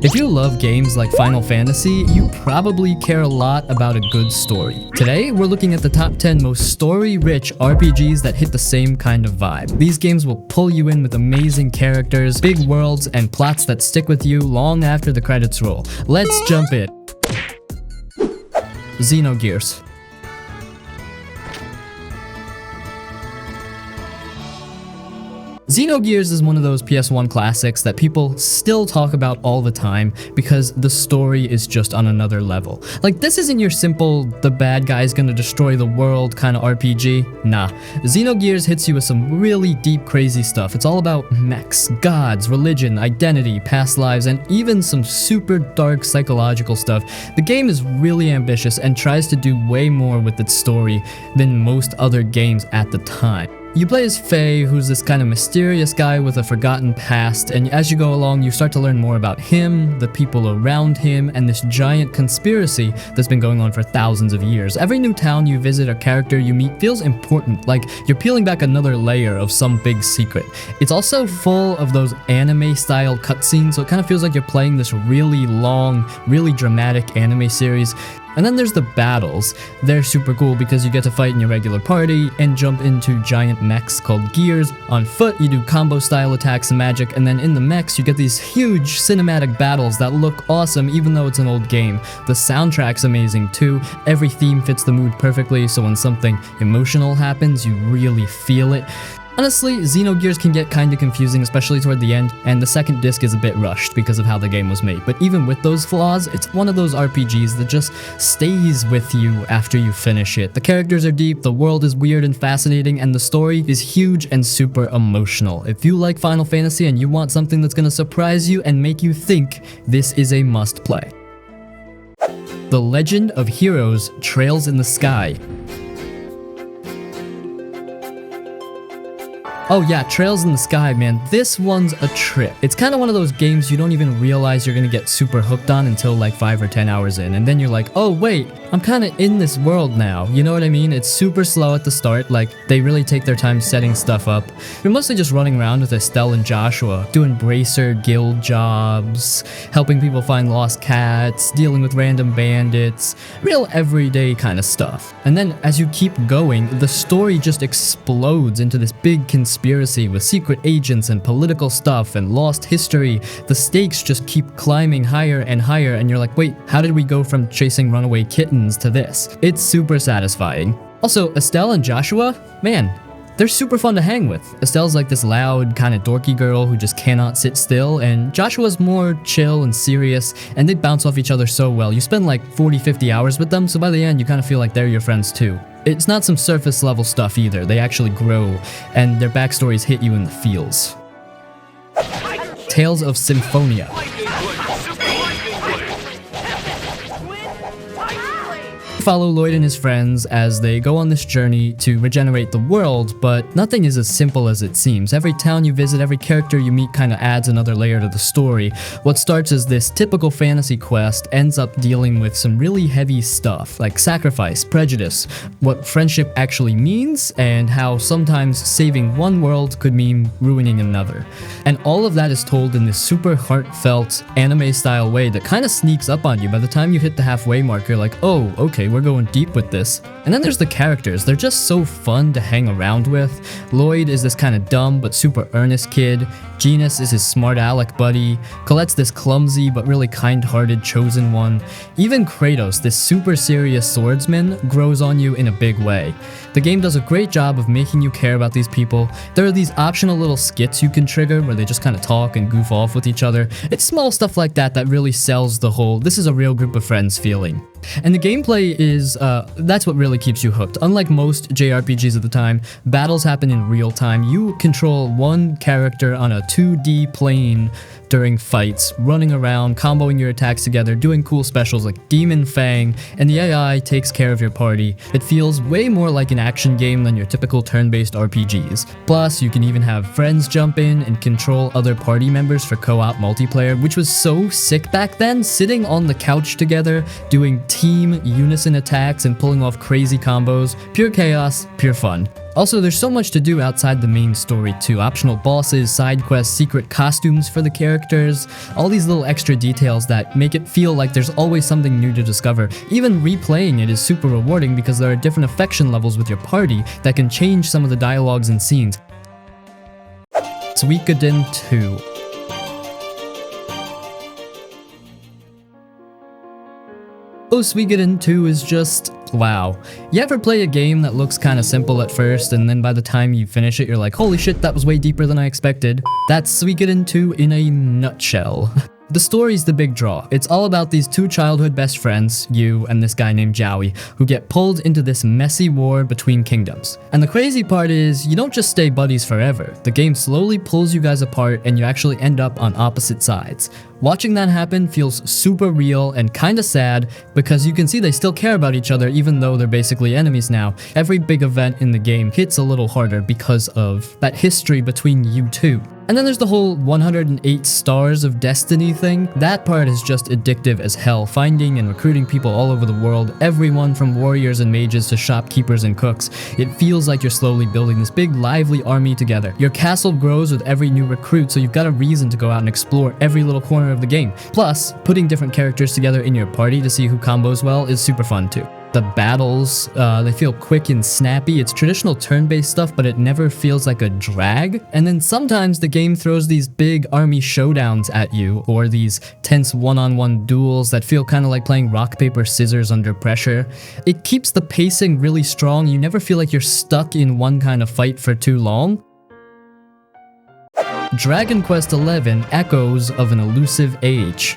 If you love games like Final Fantasy, you probably care a lot about a good story. Today, we're looking at the top 10 most story-rich RPGs that hit the same kind of vibe. These games will pull you in with amazing characters, big worlds, and plots that stick with you long after the credits roll. Let's jump in. Xenogears. Xenogears is one of those PS1 classics that people still talk about all the time because the story is just on another level. Like, this isn't your simple, the bad guy's gonna destroy the world kind of RPG. Nah. Xenogears hits you with some really deep, crazy stuff. It's all about mechs, gods, religion, identity, past lives, and even some super dark psychological stuff. The game is really ambitious and tries to do way more with its story than most other games at the time. You play as Faye, who's this kind of mysterious guy with a forgotten past, and as you go along, you start to learn more about him, the people around him, and this giant conspiracy that's been going on for thousands of years. Every new town you visit or character you meet feels important, like you're peeling back another layer of some big secret. It's also full of those anime-style cutscenes, so it kind of feels like you're playing this really long, really dramatic anime series. And then there's the battles. They're super cool because you get to fight in your regular party and jump into giant mechs called gears. On foot, you do combo style attacks and magic, and then in the mechs, you get these huge cinematic battles that look awesome even though it's an old game. The soundtrack's amazing too. Every theme fits the mood perfectly, so when something emotional happens, you really feel it. Honestly, Xenogears can get kinda confusing, especially toward the end, and the second disc is a bit rushed because of how the game was made. But even with those flaws, it's one of those RPGs that just stays with you after you finish it. The characters are deep, the world is weird and fascinating, and the story is huge and super emotional. If you like Final Fantasy and you want something that's gonna surprise you and make you think, this is a must-play. The Legend of Heroes: Trails in the Sky. Oh yeah, Trails in the Sky, man. This one's a trip. It's kind of one of those games you don't even realize you're gonna get super hooked on until like 5 or 10 hours in, and then you're like, oh wait, I'm kind of in this world now. You know what I mean? It's super slow at the start, like they really take their time setting stuff up. You're mostly just running around with Estelle and Joshua, doing bracer guild jobs, helping people find lost cats, dealing with random bandits, real everyday kind of stuff. And then as you keep going, the story just explodes into this big conspiracy with secret agents and political stuff and lost history. The stakes just keep climbing higher and higher, and you're like, wait, how did we go from chasing runaway kittens to this? It's super satisfying. Also, Estelle and Joshua, man, they're super fun to hang with. Estelle's like this loud, kind of dorky girl who just cannot sit still, and Joshua's more chill and serious, and they bounce off each other so well. You spend like 40-50 hours with them, so by the end you kind of feel like they're your friends too. It's not some surface level stuff either. They actually grow, and their backstories hit you in the feels. Tales of Symphonia. Follow Lloyd and his friends as they go on this journey to regenerate the world, but nothing is as simple as it seems. Every town you visit, every character you meet kind of adds another layer to the story. What starts as this typical fantasy quest ends up dealing with some really heavy stuff, like sacrifice, prejudice, what friendship actually means, and how sometimes saving one world could mean ruining another. And all of that is told in this super heartfelt anime-style way that kind of sneaks up on you. By the time you hit the halfway mark, you're like, oh, okay, we're going deep with this. And then there's the characters. They're just so fun to hang around with. Lloyd is this kind of dumb but super earnest kid. Genus is his smart aleck buddy. Colette's this clumsy but really kind-hearted chosen one. Even Kratos, this super serious swordsman, grows on you in a big way. The game does a great job of making you care about these people. There are these optional little skits you can trigger where they just kind of talk and goof off with each other. It's small stuff like that that really sells the whole "this is a real group of friends" feeling. And the gameplay is, that's what really keeps you hooked. Unlike most JRPGs of the time, battles happen in real time. You control one character on a 2D plane during fights, running around, comboing your attacks together, doing cool specials like Demon Fang, and the AI takes care of your party. It feels way more like an action game than your typical turn-based RPGs. Plus, you can even have friends jump in and control other party members for co-op multiplayer, which was so sick back then, sitting on the couch together, doing team, unison attacks, and pulling off crazy combos. Pure chaos, pure fun. Also, there's so much to do outside the main story too. Optional bosses, side quests, secret costumes for the characters, all these little extra details that make it feel like there's always something new to discover. Even replaying it is super rewarding because there are different affection levels with your party that can change some of the dialogues and scenes. Suikoden II. Oh, Suikoden II is just wow. You ever play a game that looks kinda simple at first and then by the time you finish it you're like, holy shit, that was way deeper than I expected? That's Suikoden II in a nutshell. The story's the big draw. It's all about these two childhood best friends, you and this guy named Jowie, who get pulled into this messy war between kingdoms. And the crazy part is, you don't just stay buddies forever. The game slowly pulls you guys apart and you actually end up on opposite sides. Watching that happen feels super real and kinda sad because you can see they still care about each other even though they're basically enemies now. Every big event in the game hits a little harder because of that history between you two. And then there's the whole 108 Stars of Destiny thing. That part is just addictive as hell, finding and recruiting people all over the world, everyone from warriors and mages to shopkeepers and cooks. It feels like you're slowly building this big lively army together. Your castle grows with every new recruit, so you've got a reason to go out and explore every little corner of the game. Plus, putting different characters together in your party to see who combos well is super fun too. The battles, they feel quick and snappy. It's traditional turn-based stuff, but it never feels like a drag. And then sometimes the game throws these big army showdowns at you, or these tense one-on-one duels that feel kind of like playing rock, paper, scissors under pressure. It keeps the pacing really strong. You never feel like you're stuck in one kind of fight for too long. Dragon Quest XI: Echoes of an Elusive Age.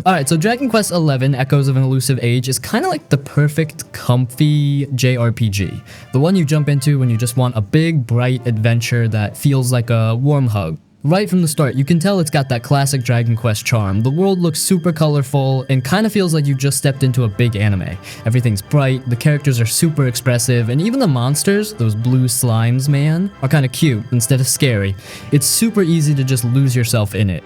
Alright, so Dragon Quest XI: Echoes of an Elusive Age is kind of like the perfect comfy JRPG. The one you jump into when you just want a big, bright adventure that feels like a warm hug. Right from the start, you can tell it's got that classic Dragon Quest charm. The world looks super colorful and kind of feels like you just stepped into a big anime. Everything's bright, the characters are super expressive, and even the monsters, those blue slimes, man, are kind of cute instead of scary. It's super easy to just lose yourself in it.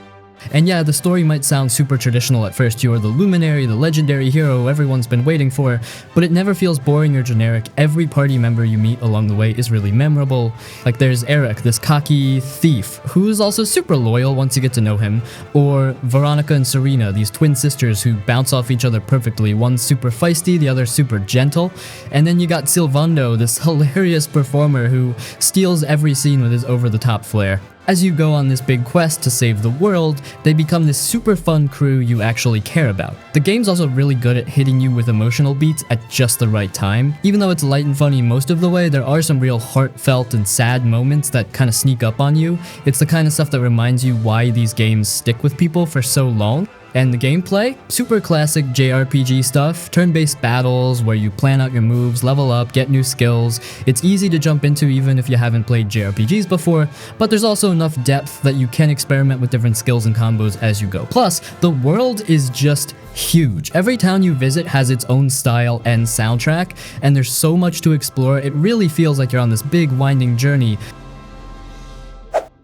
And yeah, the story might sound super traditional at first. You're the luminary, the legendary hero everyone's been waiting for, but it never feels boring or generic. Every party member you meet along the way is really memorable. Like there's Eric, this cocky thief, who's also super loyal once you get to know him, or Veronica and Serena, these twin sisters who bounce off each other perfectly. One's super feisty, the other super gentle. And then you got Sylvando, this hilarious performer who steals every scene with his over-the-top flair. As you go on this big quest to save the world, they become this super fun crew you actually care about. The game's also really good at hitting you with emotional beats at just the right time. Even though it's light and funny most of the way, there are some real heartfelt and sad moments that kind of sneak up on you. It's the kind of stuff that reminds you why these games stick with people for so long. And the gameplay? Super classic JRPG stuff, turn-based battles where you plan out your moves, level up, get new skills. It's easy to jump into even if you haven't played JRPGs before, but there's also enough depth that you can experiment with different skills and combos as you go. Plus, the world is just huge. Every town you visit has its own style and soundtrack, and there's so much to explore. It really feels like you're on this big winding journey.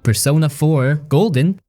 Persona 4 Golden.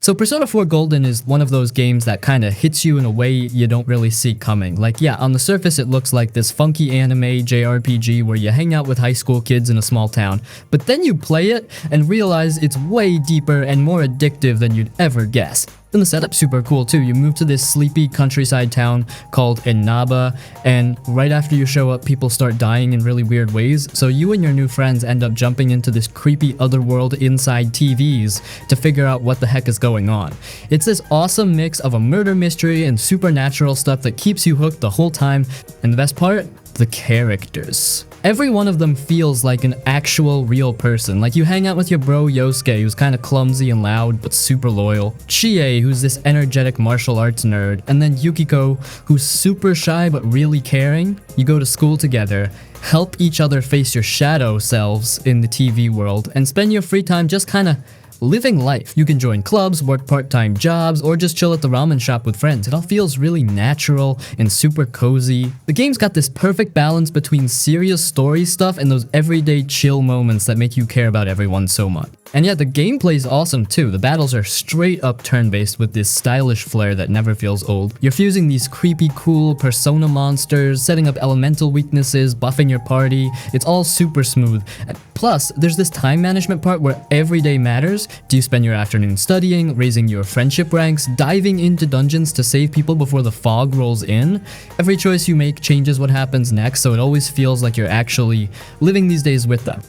So Persona 4 Golden is one of those games that kinda hits you in a way you don't really see coming. Like yeah, on the surface it looks like this funky anime JRPG where you hang out with high school kids in a small town, but then you play it and realize it's way deeper and more addictive than you'd ever guess. And the setup's super cool too. You move to this sleepy countryside town called Inaba, and right after you show up, people start dying in really weird ways, so you and your new friends end up jumping into this creepy otherworld inside TVs to figure out what the heck is going on. It's this awesome mix of a murder mystery and supernatural stuff that keeps you hooked the whole time, and the best part? The characters. Every one of them feels like an actual real person. Like you hang out with your bro Yosuke, who's kind of clumsy and loud but super loyal. Chie, who's this energetic martial arts nerd. And then Yukiko, who's super shy but really caring. You go to school together, help each other face your shadow selves in the TV world, and spend your free time just kind of living life. You can join clubs, work part-time jobs, or just chill at the ramen shop with friends. It all feels really natural and super cozy. The game's got this perfect balance between serious story stuff and those everyday chill moments that make you care about everyone so much. And yeah, the gameplay's awesome too. The battles are straight up turn-based with this stylish flair that never feels old. You're fusing these creepy, cool persona monsters, setting up elemental weaknesses, buffing your party. It's all super smooth. Plus, there's this time management part where every day matters. Do you spend your afternoon studying, raising your friendship ranks, diving into dungeons to save people before the fog rolls in? Every choice you make changes what happens next, so it always feels like you're actually living these days with them.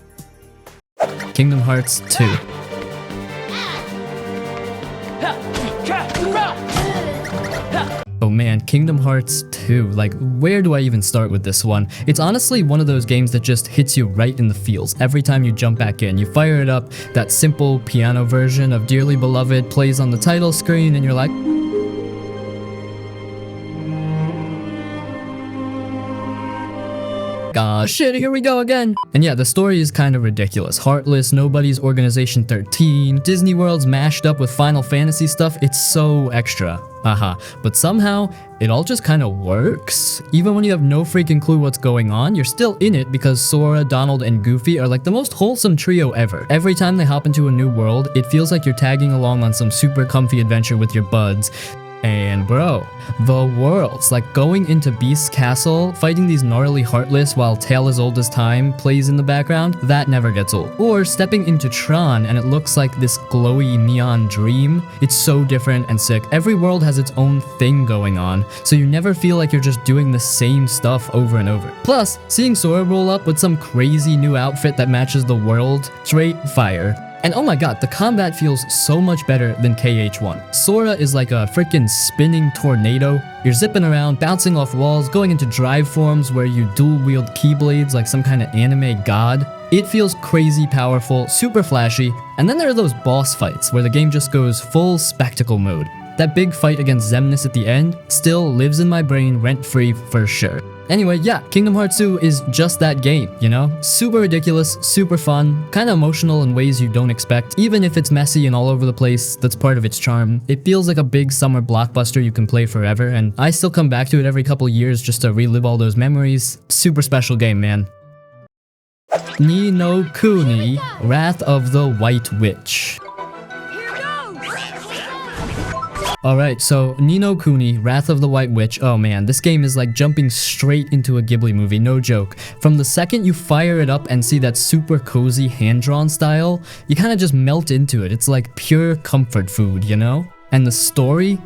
Kingdom Hearts 2. Oh man, Kingdom Hearts 2, like where do I even start with this one? It's honestly one of those games that just hits you right in the feels every time you jump back in. You fire it up, that simple piano version of Dearly Beloved plays on the title screen and you're like, ah, shit, here we go again. And yeah, the story is kind of ridiculous. Heartless, Nobody's Organization 13, Disney World's mashed up with Final Fantasy stuff. It's so extra. But somehow, it all just kind of works. Even when you have no freaking clue what's going on, you're still in it because Sora, Donald, and Goofy are like the most wholesome trio ever. Every time they hop into a new world, it feels like you're tagging along on some super comfy adventure with your buds. And bro, the worlds, like going into Beast's castle, fighting these gnarly Heartless while Tale as Old as Time plays in the background, that never gets old. Or stepping into Tron and it looks like this glowy neon dream. It's so different and sick. Every world has its own thing going on, so you never feel like you're just doing the same stuff over and over. Plus, seeing Sora roll up with some crazy new outfit that matches the world, straight fire. And oh my god, the combat feels so much better than KH1. Sora is like a freaking spinning tornado. You're zipping around, bouncing off walls, going into drive forms where you dual-wield keyblades like some kind of anime god. It feels crazy powerful, super flashy, and then there are those boss fights where the game just goes full spectacle mode. That big fight against Xemnas at the end still lives in my brain rent-free for sure. Anyway, yeah, Kingdom Hearts 2 is just that game, you know? Super ridiculous, super fun, kinda emotional in ways you don't expect. Even if it's messy and all over the place, that's part of its charm. It feels like a big summer blockbuster you can play forever, and I still come back to it every couple years just to relive all those memories. Super special game, man. Ni no Kuni, Wrath of the White Witch. Alright, so Ni no Kuni, Wrath of the White Witch. Oh man, this game is like jumping straight into a Ghibli movie, no joke. From the second you fire it up and see that super cozy hand-drawn style, you kind of just melt into it. It's like pure comfort food, you know? And the story?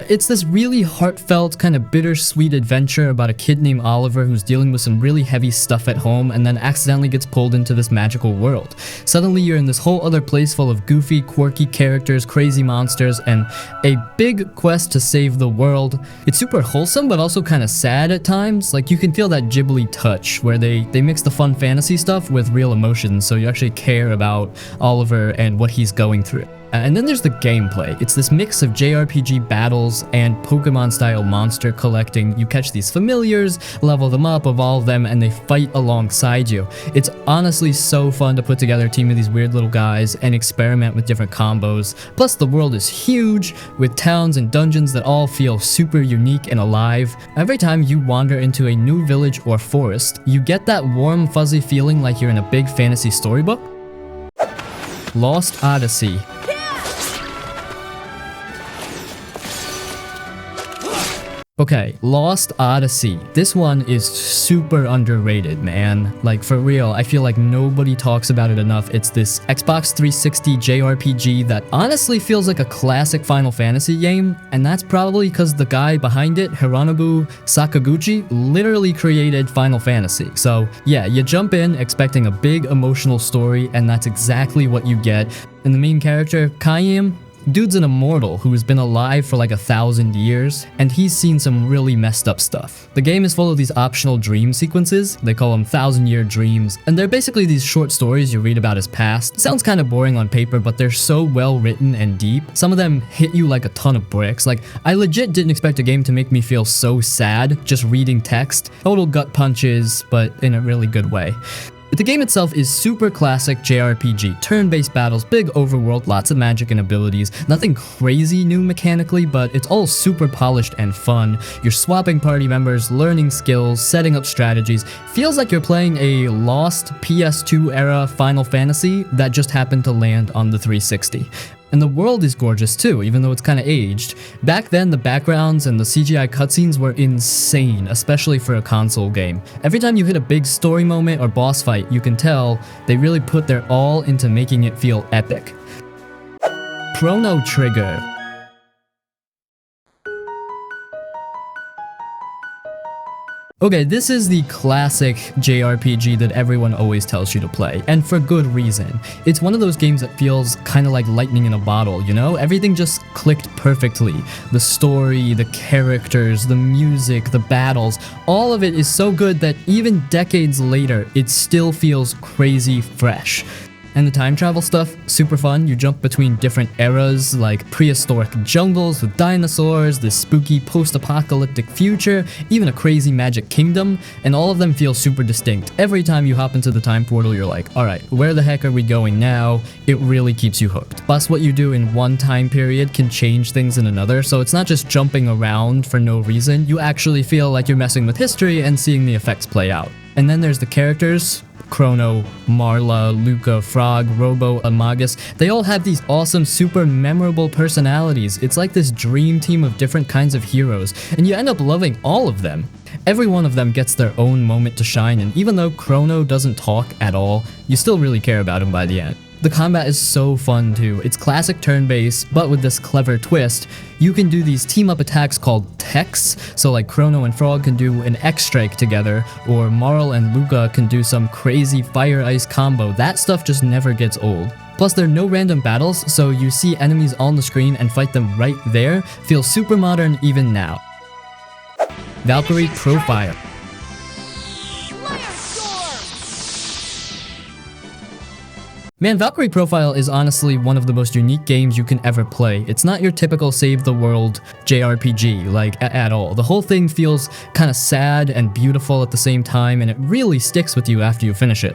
It's this really heartfelt, kind of bittersweet adventure about a kid named Oliver who's dealing with some really heavy stuff at home and then accidentally gets pulled into this magical world. Suddenly you're in this whole other place full of goofy, quirky characters, crazy monsters, and a big quest to save the world. It's super wholesome but also kind of sad at times. Like you can feel that Ghibli touch where they mix the fun fantasy stuff with real emotions, so you actually care about Oliver and what he's going through. And then there's the gameplay. It's this mix of JRPG battles and Pokemon-style monster collecting. You catch these familiars, level them up, evolve them, and they fight alongside you. It's honestly so fun to put together a team of these weird little guys and experiment with different combos. Plus, the world is huge, with towns and dungeons that all feel super unique and alive. Every time you wander into a new village or forest, you get that warm, fuzzy feeling like you're in a big fantasy storybook. Lost Odyssey. Okay, Lost Odyssey. This one is super underrated, man. Like, for real, I feel like nobody talks about it enough. It's this Xbox 360 JRPG that honestly feels like a classic Final Fantasy game, and that's probably because the guy behind it, Hironobu Sakaguchi, literally created Final Fantasy. So, yeah, you jump in expecting a big emotional story, and that's exactly what you get. And the main character, Kaim, dude's an immortal who's been alive for like 1,000 years, and he's seen some really messed up stuff. The game is full of these optional dream sequences. They call them 1,000-year dreams, and they're basically these short stories you read about his past. Sounds kind of boring on paper, but they're so well written and deep. Some of them hit you like a ton of bricks. Like, I legit didn't expect a game to make me feel so sad just reading text. Total gut punches, but in a really good way. The game itself is super classic JRPG, turn-based battles, big overworld, lots of magic and abilities, nothing crazy new mechanically, but it's all super polished and fun. You're swapping party members, learning skills, setting up strategies. Feels like you're playing a lost PS2 era Final Fantasy that just happened to land on the 360. And the world is gorgeous too, even though it's kind of aged. Back then, the backgrounds and the CGI cutscenes were insane, especially for a console game. Every time you hit a big story moment or boss fight, you can tell they really put their all into making it feel epic. Chrono Trigger. Okay, this is the classic JRPG that everyone always tells you to play, and for good reason. It's one of those games that feels kind of like lightning in a bottle, you know? Everything just clicked perfectly. The story, the characters, the music, the battles, all of it is so good that even decades later, it still feels crazy fresh. And the time travel stuff, super fun. You jump between different eras, like prehistoric jungles with dinosaurs, this spooky post-apocalyptic future, even a crazy magic kingdom, and all of them feel super distinct. Every time you hop into the time portal, you're like, alright, where the heck are we going now? It really keeps you hooked. Plus, what you do in one time period can change things in another, so it's not just jumping around for no reason. You actually feel like you're messing with history and seeing the effects play out. And then there's the characters. Chrono, Marla, Luca, Frog, Robo, and Magus, they all have these awesome, super memorable personalities. It's like this dream team of different kinds of heroes, and you end up loving all of them. Every one of them gets their own moment to shine, and even though Chrono doesn't talk at all, you still really care about him by the end. The combat is so fun too. It's classic turn-based, but with this clever twist. You can do these team-up attacks called techs, so like Chrono and Frog can do an X-Strike together, or Marl and Luca can do some crazy fire-ice combo. That stuff just never gets old. Plus, there are no random battles, so you see enemies on the screen and fight them right there. Feels super modern even now. Valkyrie Profile. Man, Valkyrie Profile is honestly one of the most unique games you can ever play. It's not your typical save the world JRPG, like, at all. The whole thing feels kind of sad and beautiful at the same time, and it really sticks with you after you finish it.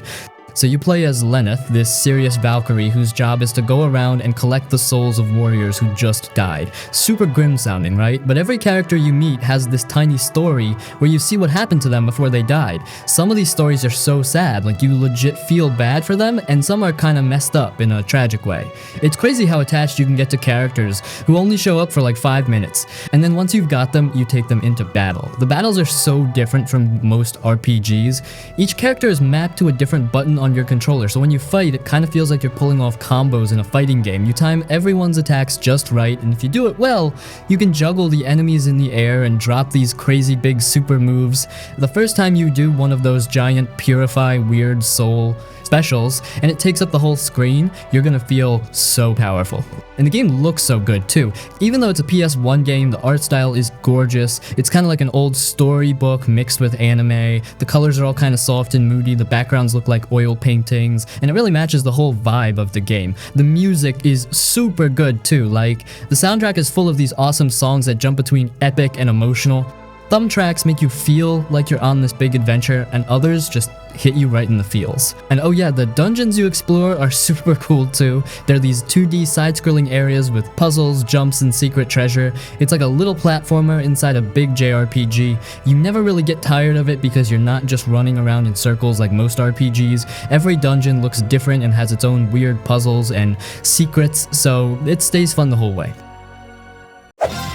So you play as Lenneth, this serious Valkyrie whose job is to go around and collect the souls of warriors who just died. Super grim sounding, right? But every character you meet has this tiny story where you see what happened to them before they died. Some of these stories are so sad, like you legit feel bad for them, and some are kind of messed up in a tragic way. It's crazy how attached you can get to characters who only show up for like 5 minutes, and then once you've got them, you take them into battle. The battles are so different from most RPGs. Each character is mapped to a different button on your controller, so when you fight, it kind of feels like you're pulling off combos in a fighting game. You time everyone's attacks just right, and if you do it well, you can juggle the enemies in the air and drop these crazy big super moves. The first time you do one of those giant Purify Weird Soul specials, and it takes up the whole screen, you're gonna feel so powerful. And the game looks so good too. Even though it's a PS1 game, the art style is gorgeous. It's kind of like an old storybook mixed with anime. The colors are all kind of soft and moody, the backgrounds look like oil paintings, and it really matches the whole vibe of the game. The music is super good too, like, the soundtrack is full of these awesome songs that jump between epic and emotional. Some tracks make you feel like you're on this big adventure, and others just hit you right in the feels. And oh yeah, the dungeons you explore are super cool too. They're these 2D side-scrolling areas with puzzles, jumps, and secret treasure. It's like a little platformer inside a big JRPG. You never really get tired of it because you're not just running around in circles like most RPGs. Every dungeon looks different and has its own weird puzzles and secrets, so it stays fun the whole way.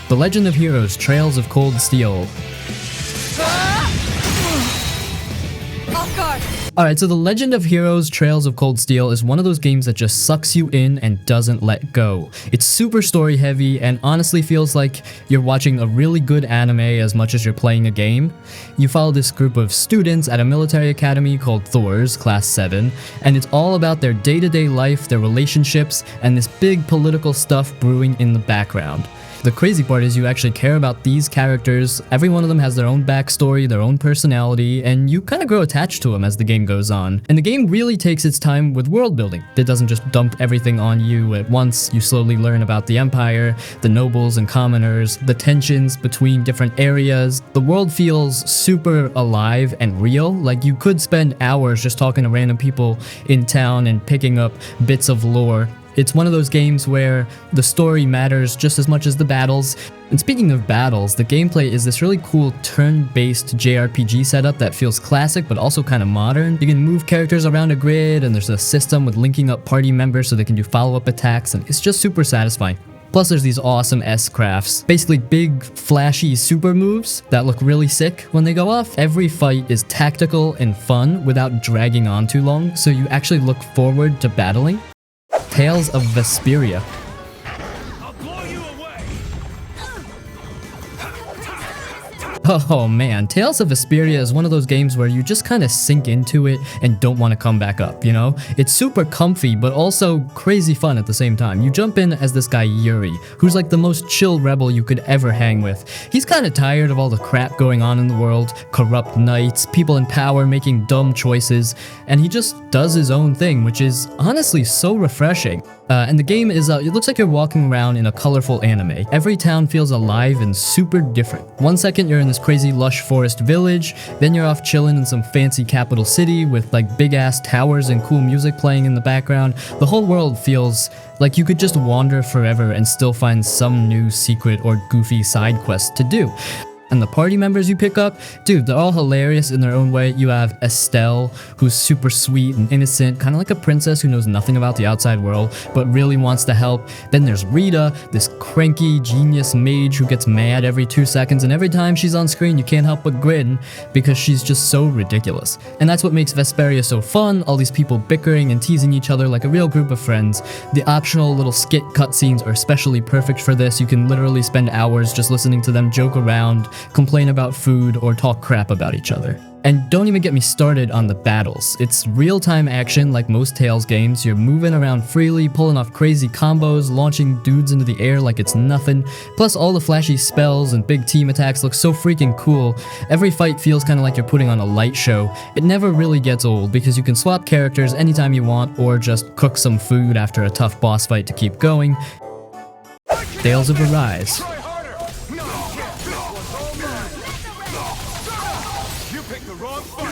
The Legend of Heroes: Trails of Cold Steel. Alright, so The Legend of Heroes: Trails of Cold Steel is one of those games that just sucks you in and doesn't let go. It's super story heavy and honestly feels like you're watching a really good anime as much as you're playing a game. You follow this group of students at a military academy called Thor's, Class 7, and it's all about their day-to-day life, their relationships, and this big political stuff brewing in the background. The crazy part is you actually care about these characters. Every one of them has their own backstory, their own personality, and you kind of grow attached to them as the game goes on. And the game really takes its time with world building. It doesn't just dump everything on you at once. You slowly learn about the Empire, the nobles and commoners, the tensions between different areas. The world feels super alive and real. Like you could spend hours just talking to random people in town and picking up bits of lore. It's one of those games where the story matters just as much as the battles. And speaking of battles, the gameplay is this really cool turn-based JRPG setup that feels classic but also kind of modern. You can move characters around a grid, and there's a system with linking up party members so they can do follow-up attacks, and it's just super satisfying. Plus there's these awesome S-crafts, basically big flashy super moves that look really sick when they go off. Every fight is tactical and fun without dragging on too long, so you actually look forward to battling. Tales of Vesperia. Oh man, Tales of Vesperia is one of those games where you just kind of sink into it and don't want to come back up, you know? It's super comfy, but also crazy fun at the same time. You jump in as this guy Yuri, who's like the most chill rebel you could ever hang with. He's kind of tired of all the crap going on in the world, corrupt knights, people in power making dumb choices, and he just does his own thing, which is honestly so refreshing. And the game is, it looks like you're walking around in a colorful anime. Every town feels alive and super different. One second you're in this crazy lush forest village, then you're off chilling in some fancy capital city with like big ass towers and cool music playing in the background. The whole world feels like you could just wander forever and still find some new secret or goofy side quest to do. And the party members you pick up, dude, they're all hilarious in their own way. You have Estelle, who's super sweet and innocent, kind of like a princess who knows nothing about the outside world, but really wants to help. Then there's Rita, this cranky genius mage who gets mad every 2 seconds, and every time she's on screen you can't help but grin because she's just so ridiculous. And that's what makes Vesperia so fun, all these people bickering and teasing each other like a real group of friends. The optional little skit cutscenes are especially perfect for this. You can literally spend hours just listening to them joke around, complain about food, or talk crap about each other. And don't even get me started on the battles. It's real-time action like most Tales games. You're moving around freely, pulling off crazy combos, launching dudes into the air like it's nothing. Plus all the flashy spells and big team attacks look so freaking cool. Every fight feels kind of like you're putting on a light show. It never really gets old because you can swap characters anytime you want or just cook some food after a tough boss fight to keep going. Tales of Arise.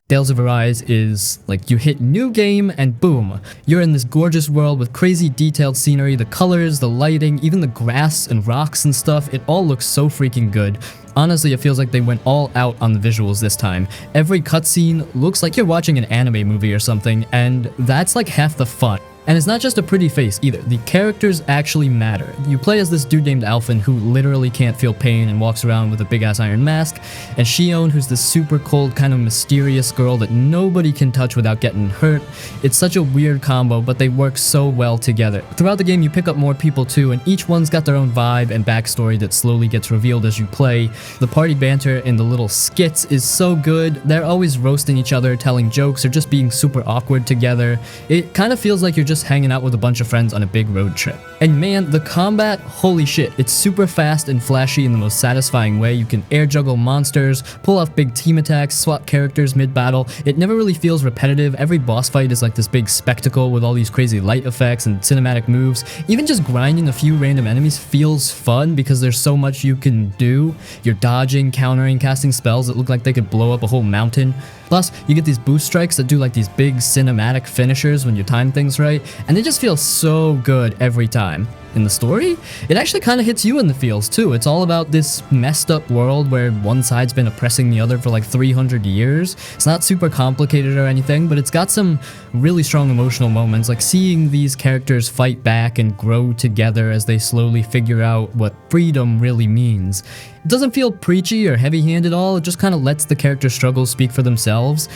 Tales of Arise is like you hit new game and boom, you're in this gorgeous world with crazy detailed scenery, the colors, the lighting, even the grass and rocks and stuff, it all looks so freaking good. Honestly, it feels like they went all out on the visuals this time. Every cutscene looks like you're watching an anime movie or something, and that's like half the fun. And it's not just a pretty face either, the characters actually matter. You play as this dude named Alphen who literally can't feel pain and walks around with a big ass iron mask, and Shion, who's this super cold kind of mysterious girl that nobody can touch without getting hurt. It's such a weird combo, but they work so well together. Throughout the game you pick up more people too, and each one's got their own vibe and backstory that slowly gets revealed as you play. The party banter in the little skits is so good. They're always roasting each other, telling jokes, or just being super awkward together. It kind of feels like you're just hanging out with a bunch of friends on a big road trip. And man, the combat, holy shit, it's super fast and flashy in the most satisfying way. You can air juggle monsters, pull off big team attacks, swap characters mid-battle. It never really feels repetitive. Every boss fight is like this big spectacle with all these crazy light effects and cinematic moves. Even just grinding a few random enemies feels fun because there's so much you can do. You're dodging, countering, casting spells that look like they could blow up a whole mountain. Plus, you get these boost strikes that do like these big cinematic finishers when you time things right, and they just feel so good every time. In the story, it actually kind of hits you in the feels too. It's all about this messed up world where one side's been oppressing the other for like 300 years. It's not super complicated or anything, but it's got some really strong emotional moments, like seeing these characters fight back and grow together as they slowly figure out what freedom really means. It doesn't feel preachy or heavy-handed at all, it just kind of lets the character struggles speak for themselves.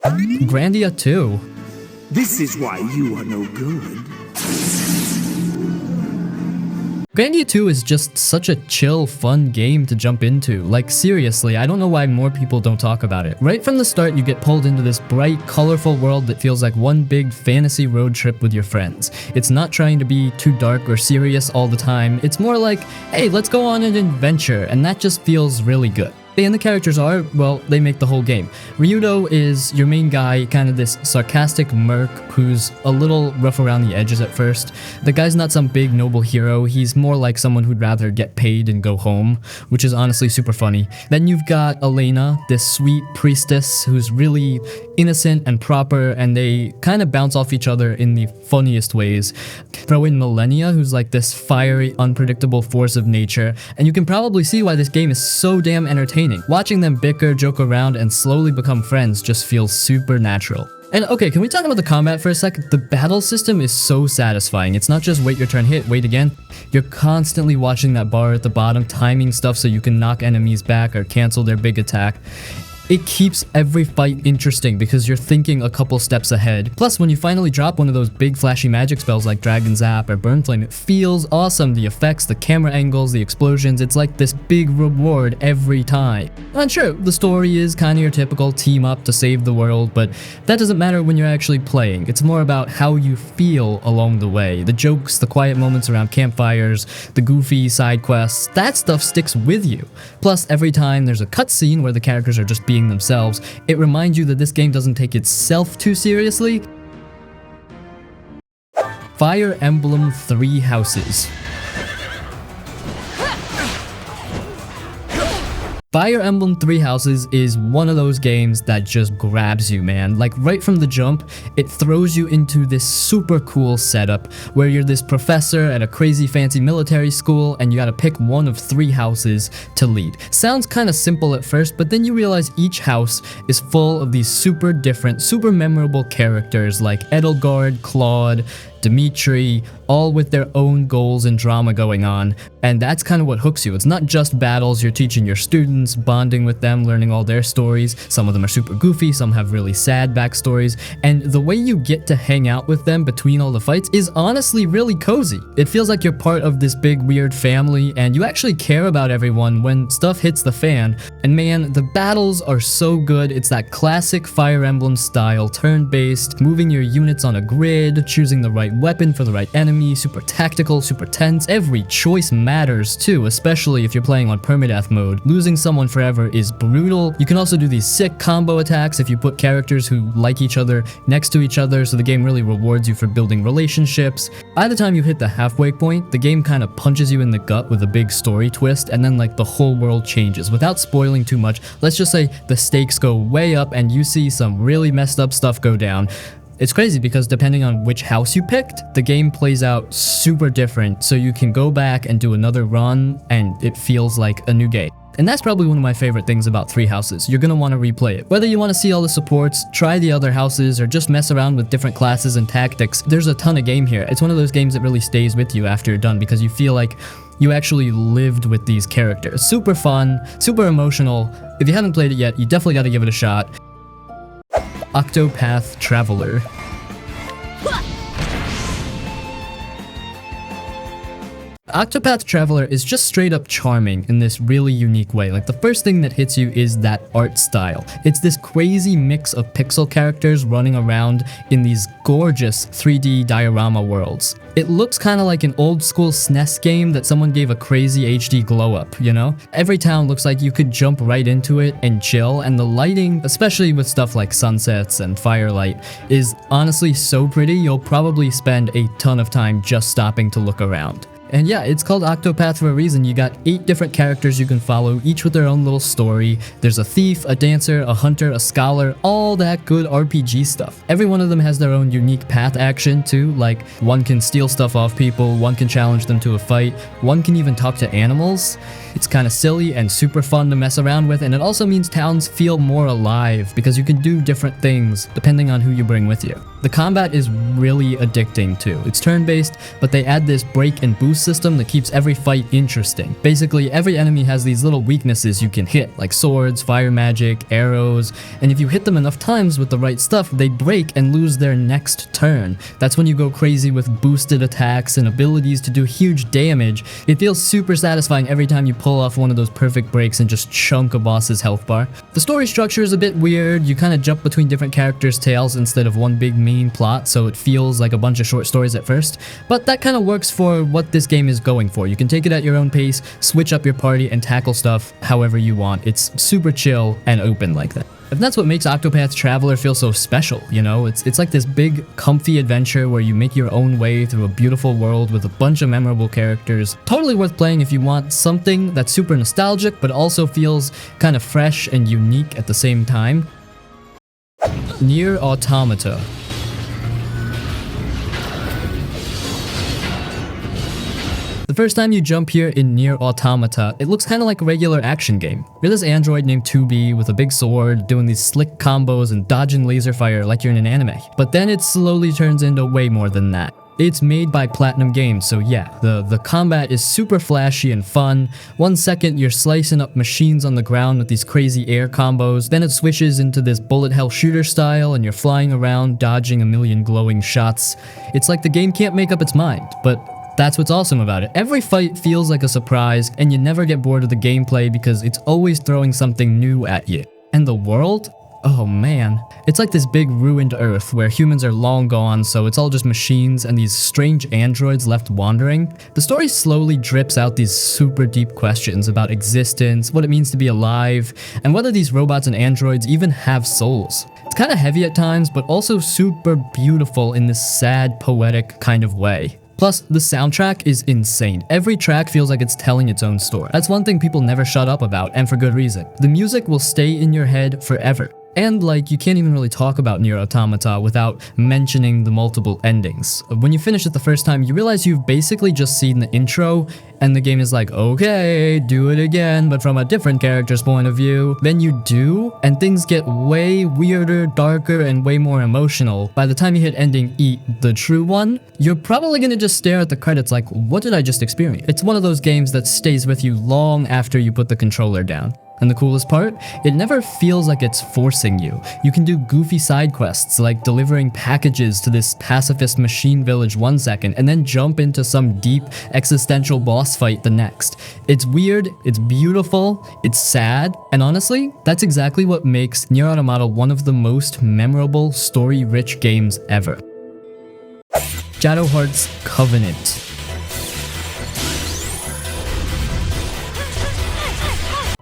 Grandia 2. This is why you are no good. Grandia 2 is just such a chill, fun game to jump into. Like seriously, I don't know why more people don't talk about it. Right from the start, you get pulled into this bright, colorful world that feels like one big fantasy road trip with your friends. It's not trying to be too dark or serious all the time. It's more like, hey, let's go on an adventure, and that just feels really good. And the characters are, well, they make the whole game. Ryudo is your main guy, kind of this sarcastic merc who's a little rough around the edges at first. The guy's not some big noble hero, he's more like someone who'd rather get paid and go home, which is honestly super funny. Then you've got Elena, this sweet priestess who's really innocent and proper, and they kind of bounce off each other in the funniest ways. Throw in Millennia, who's like this fiery, unpredictable force of nature, and you can probably see why this game is so damn entertaining. Watching them bicker, joke around, and slowly become friends just feels super natural. And okay, can we talk about the combat for a sec? The battle system is so satisfying. It's not just wait your turn, hit, wait again. You're constantly watching that bar at the bottom, timing stuff so you can knock enemies back or cancel their big attack. It keeps every fight interesting because you're thinking a couple steps ahead. Plus, when you finally drop one of those big flashy magic spells like Dragon Zap or Burn Flame, it feels awesome. The effects, the camera angles, the explosions, it's like this big reward every time. And sure, the story is kind of your typical team up to save the world, but that doesn't matter when you're actually playing. It's more about how you feel along the way. The jokes, the quiet moments around campfires, the goofy side quests, that stuff sticks with you. Plus, every time there's a cutscene where the characters are just being themselves, it reminds you that this game doesn't take itself too seriously. Fire Emblem Three Houses. Fire Emblem Three Houses is one of those games that just grabs you, man. Like right from the jump, it throws you into this super cool setup where you're this professor at a crazy fancy military school and you gotta pick one of 3 houses to lead. Sounds kind of simple at first, but then you realize each house is full of these super different, super memorable characters like Edelgard, Claude, Dimitri, all with their own goals and drama going on, and that's kind of what hooks you. It's not just battles, you're teaching your students, bonding with them, learning all their stories. Some of them are super goofy, some have really sad backstories, and the way you get to hang out with them between all the fights is honestly really cozy. It feels like you're part of this big weird family, and you actually care about everyone when stuff hits the fan. And man, the battles are so good. It's that classic Fire Emblem style, turn-based, moving your units on a grid, choosing the right weapon for the right enemy, super tactical, super tense. Every choice matters too, especially if you're playing on permadeath mode. Losing someone forever is brutal. You can also do these sick combo attacks if you put characters who like each other next to each other, so the game really rewards you for building relationships. By the time you hit the halfway point, the game kind of punches you in the gut with a big story twist, and then like the whole world changes. Without spoiling too much, let's just say the stakes go way up and you see some really messed up stuff go down. It's crazy because depending on which house you picked, the game plays out super different, so you can go back and do another run and it feels like a new game. And that's probably one of my favorite things about Three Houses. You're gonna want to replay it. Whether you want to see all the supports, try the other houses, or just mess around with different classes and tactics, there's a ton of game here. It's one of those games that really stays with you after you're done because you feel like you actually lived with these characters. Super fun, super emotional. If you haven't played it yet, you definitely gotta give it a shot. Octopath Traveler. Octopath Traveler is just straight up charming in this really unique way. Like the first thing that hits you is that art style. It's this crazy mix of pixel characters running around in these gorgeous 3D diorama worlds. It looks kind of like an old school SNES game that someone gave a crazy HD glow up, you know? Every town looks like you could jump right into it and chill, and the lighting, especially with stuff like sunsets and firelight, is honestly so pretty you'll probably spend a ton of time just stopping to look around. And yeah, it's called Octopath for a reason. You got 8 different characters you can follow, each with their own little story. There's a thief, a dancer, a hunter, a scholar, all that good RPG stuff. Every one of them has their own unique path action too, like one can steal stuff off people, one can challenge them to a fight, one can even talk to animals. It's kind of silly and super fun to mess around with, and it also means towns feel more alive because you can do different things depending on who you bring with you. The combat is really addicting too. It's turn-based, but they add this break and boost boost system that keeps every fight interesting. Basically, every enemy has these little weaknesses you can hit, like swords, fire magic, arrows, and if you hit them enough times with the right stuff, they break and lose their next turn. That's when you go crazy with boosted attacks and abilities to do huge damage. It feels super satisfying every time you pull off one of those perfect breaks and just chunk a boss's health bar. The story structure is a bit weird. You kind of jump between different characters' tales instead of one big main plot, so it feels like a bunch of short stories at first, but that kind of works for what this game is going for. You can take it at your own pace, switch up your party, and tackle stuff however you want. It's super chill and open like that. And that's what makes Octopath Traveler feel so special, you know? It's like this big, comfy adventure where you make your own way through a beautiful world with a bunch of memorable characters. Totally worth playing if you want something that's super nostalgic, but also feels kind of fresh and unique at the same time. Nier Automata. The first time you jump here in Nier Automata, it looks kind of like a regular action game. You're this android named 2B with a big sword, doing these slick combos and dodging laser fire like you're in an anime. But then it slowly turns into way more than that. It's made by Platinum Games, so yeah, the combat is super flashy and fun. 1 second you're slicing up machines on the ground with these crazy air combos, then it switches into this bullet hell shooter style and you're flying around dodging a million glowing shots. It's like the game can't make up its mind, but that's what's awesome about it. Every fight feels like a surprise, and you never get bored of the gameplay because it's always throwing something new at you. And the world? Oh man. It's like this big ruined Earth where humans are long gone, so it's all just machines and these strange androids left wandering. The story slowly drips out these super deep questions about existence, what it means to be alive, and whether these robots and androids even have souls. It's kind of heavy at times, but also super beautiful in this sad, poetic kind of way. Plus, the soundtrack is insane. Every track feels like it's telling its own story. That's one thing people never shut up about, and for good reason. The music will stay in your head forever. And like, you can't even really talk about Nier Automata without mentioning the multiple endings. When you finish it the first time, you realize you've basically just seen the intro, and the game is like, okay, do it again, but from a different character's point of view. Then you do, and things get way weirder, darker, and way more emotional. By the time you hit ending E, the true one, you're probably gonna just stare at the credits like, what did I just experience? It's one of those games that stays with you long after you put the controller down. And the coolest part? It never feels like it's forcing you. You can do goofy side quests like delivering packages to this pacifist machine village 1 second and then jump into some deep existential boss fight the next. It's weird, it's beautiful, it's sad, and honestly, that's exactly what makes Nier Automata one of the most memorable, story-rich games ever. Shadow Heart's Covenant.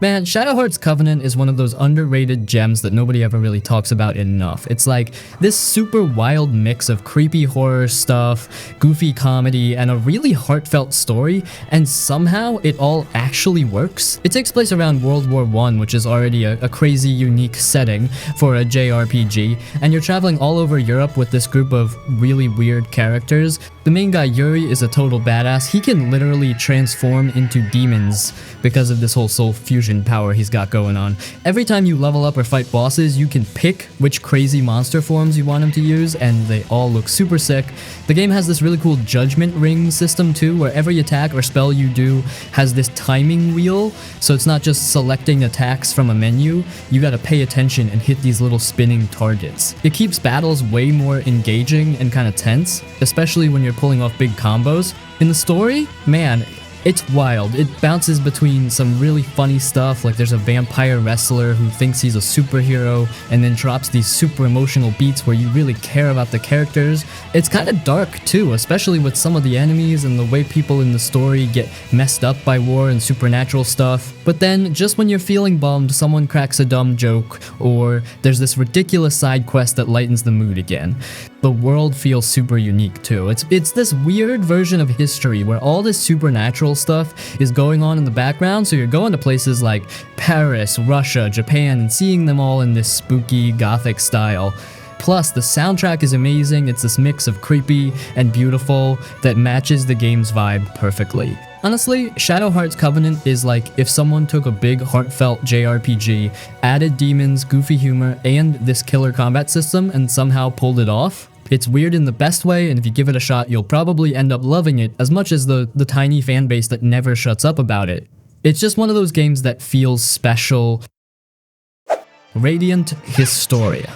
Man, Shadow Heart's Covenant is one of those underrated gems that nobody ever really talks about enough. It's like this super wild mix of creepy horror stuff, goofy comedy, and a really heartfelt story, and somehow it all actually works. It takes place around World War I, which is already a crazy unique setting for a JRPG, and you're traveling all over Europe with this group of really weird characters. The main guy, Yuri, is a total badass. He can literally transform into demons because of this whole soul fusion power he's got going on. Every time you level up or fight bosses, you can pick which crazy monster forms you want him to use, and they all look super sick. The game has this really cool judgment ring system too, where every attack or spell you do has this timing wheel, so it's not just selecting attacks from a menu, you gotta pay attention and hit these little spinning targets. It keeps battles way more engaging and kinda tense, especially when you're pulling off big combos. In the story, man, it's wild. It bounces between some really funny stuff, like there's a vampire wrestler who thinks he's a superhero and then drops these super emotional beats where you really care about the characters. It's kind of dark too, especially with some of the enemies and the way people in the story get messed up by war and supernatural stuff. But then, just when you're feeling bummed, someone cracks a dumb joke, or there's this ridiculous side quest that lightens the mood again. The world feels super unique too. It's this weird version of history where all this supernatural stuff is going on in the background, so you're going to places like Paris, Russia, Japan, and seeing them all in this spooky gothic style. Plus, the soundtrack is amazing. It's this mix of creepy and beautiful that matches the game's vibe perfectly. Honestly, Shadow Heart's Covenant is like if someone took a big heartfelt JRPG, added demons, goofy humor, and this killer combat system and somehow pulled it off. It's weird in the best way, and if you give it a shot, you'll probably end up loving it as much as the tiny fan base that never shuts up about it. It's just one of those games that feels special. Radiant Historia.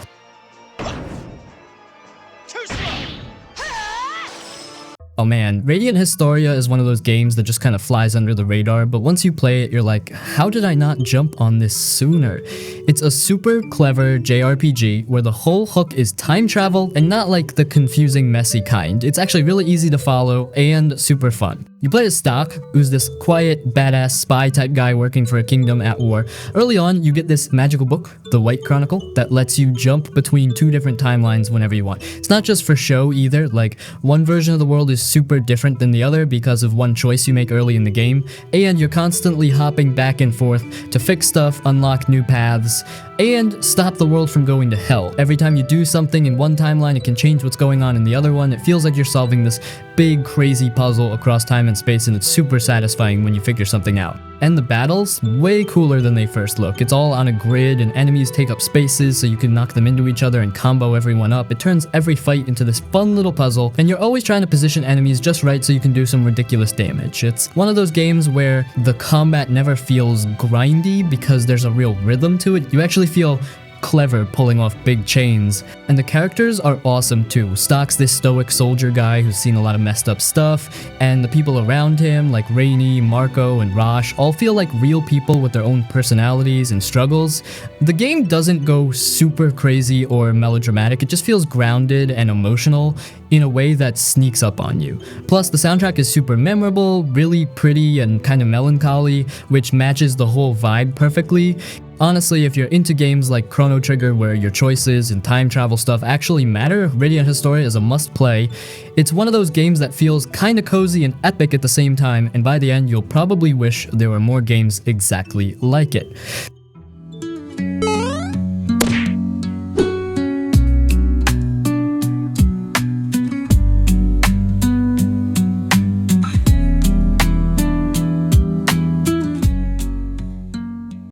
Oh man, Radiant Historia is one of those games that just kind of flies under the radar, but once you play it, you're like, how did I not jump on this sooner? It's a super clever JRPG where the whole hook is time travel and not like the confusing, messy kind. It's actually really easy to follow and super fun. You play as Stock, who's this quiet, badass spy type guy working for a kingdom at war. Early on, you get this magical book, the White Chronicle, that lets you jump between 2 different timelines whenever you want. It's not just for show either, like one version of the world is super different than the other because of one choice you make early in the game, and you're constantly hopping back and forth to fix stuff, unlock new paths, and stop the world from going to hell. Every time you do something in one timeline, it can change what's going on in the other one. It feels like you're solving this big, crazy puzzle across time and space, and it's super satisfying when you figure something out. And the battles, way cooler than they first look. It's all on a grid, and enemies take up spaces so you can knock them into each other and combo everyone up. It turns every fight into this fun little puzzle, and you're always trying to position enemies just right so you can do some ridiculous damage. It's one of those games where the combat never feels grindy because there's a real rhythm to it. You actually feel clever pulling off big chains, and the characters are awesome too. Stock's this stoic soldier guy who's seen a lot of messed up stuff, and the people around him like Rainy, Marco, and Rosh all feel like real people with their own personalities and struggles. The game doesn't go super crazy or melodramatic, it just feels grounded and emotional in a way that sneaks up on you. Plus, the soundtrack is super memorable, really pretty and kind of melancholy, which matches the whole vibe perfectly. Honestly, if you're into games like Chrono Trigger where your choices and time travel stuff actually matter, Radiant Historia is a must-play. It's one of those games that feels kinda cozy and epic at the same time, and by the end, you'll probably wish there were more games exactly like it.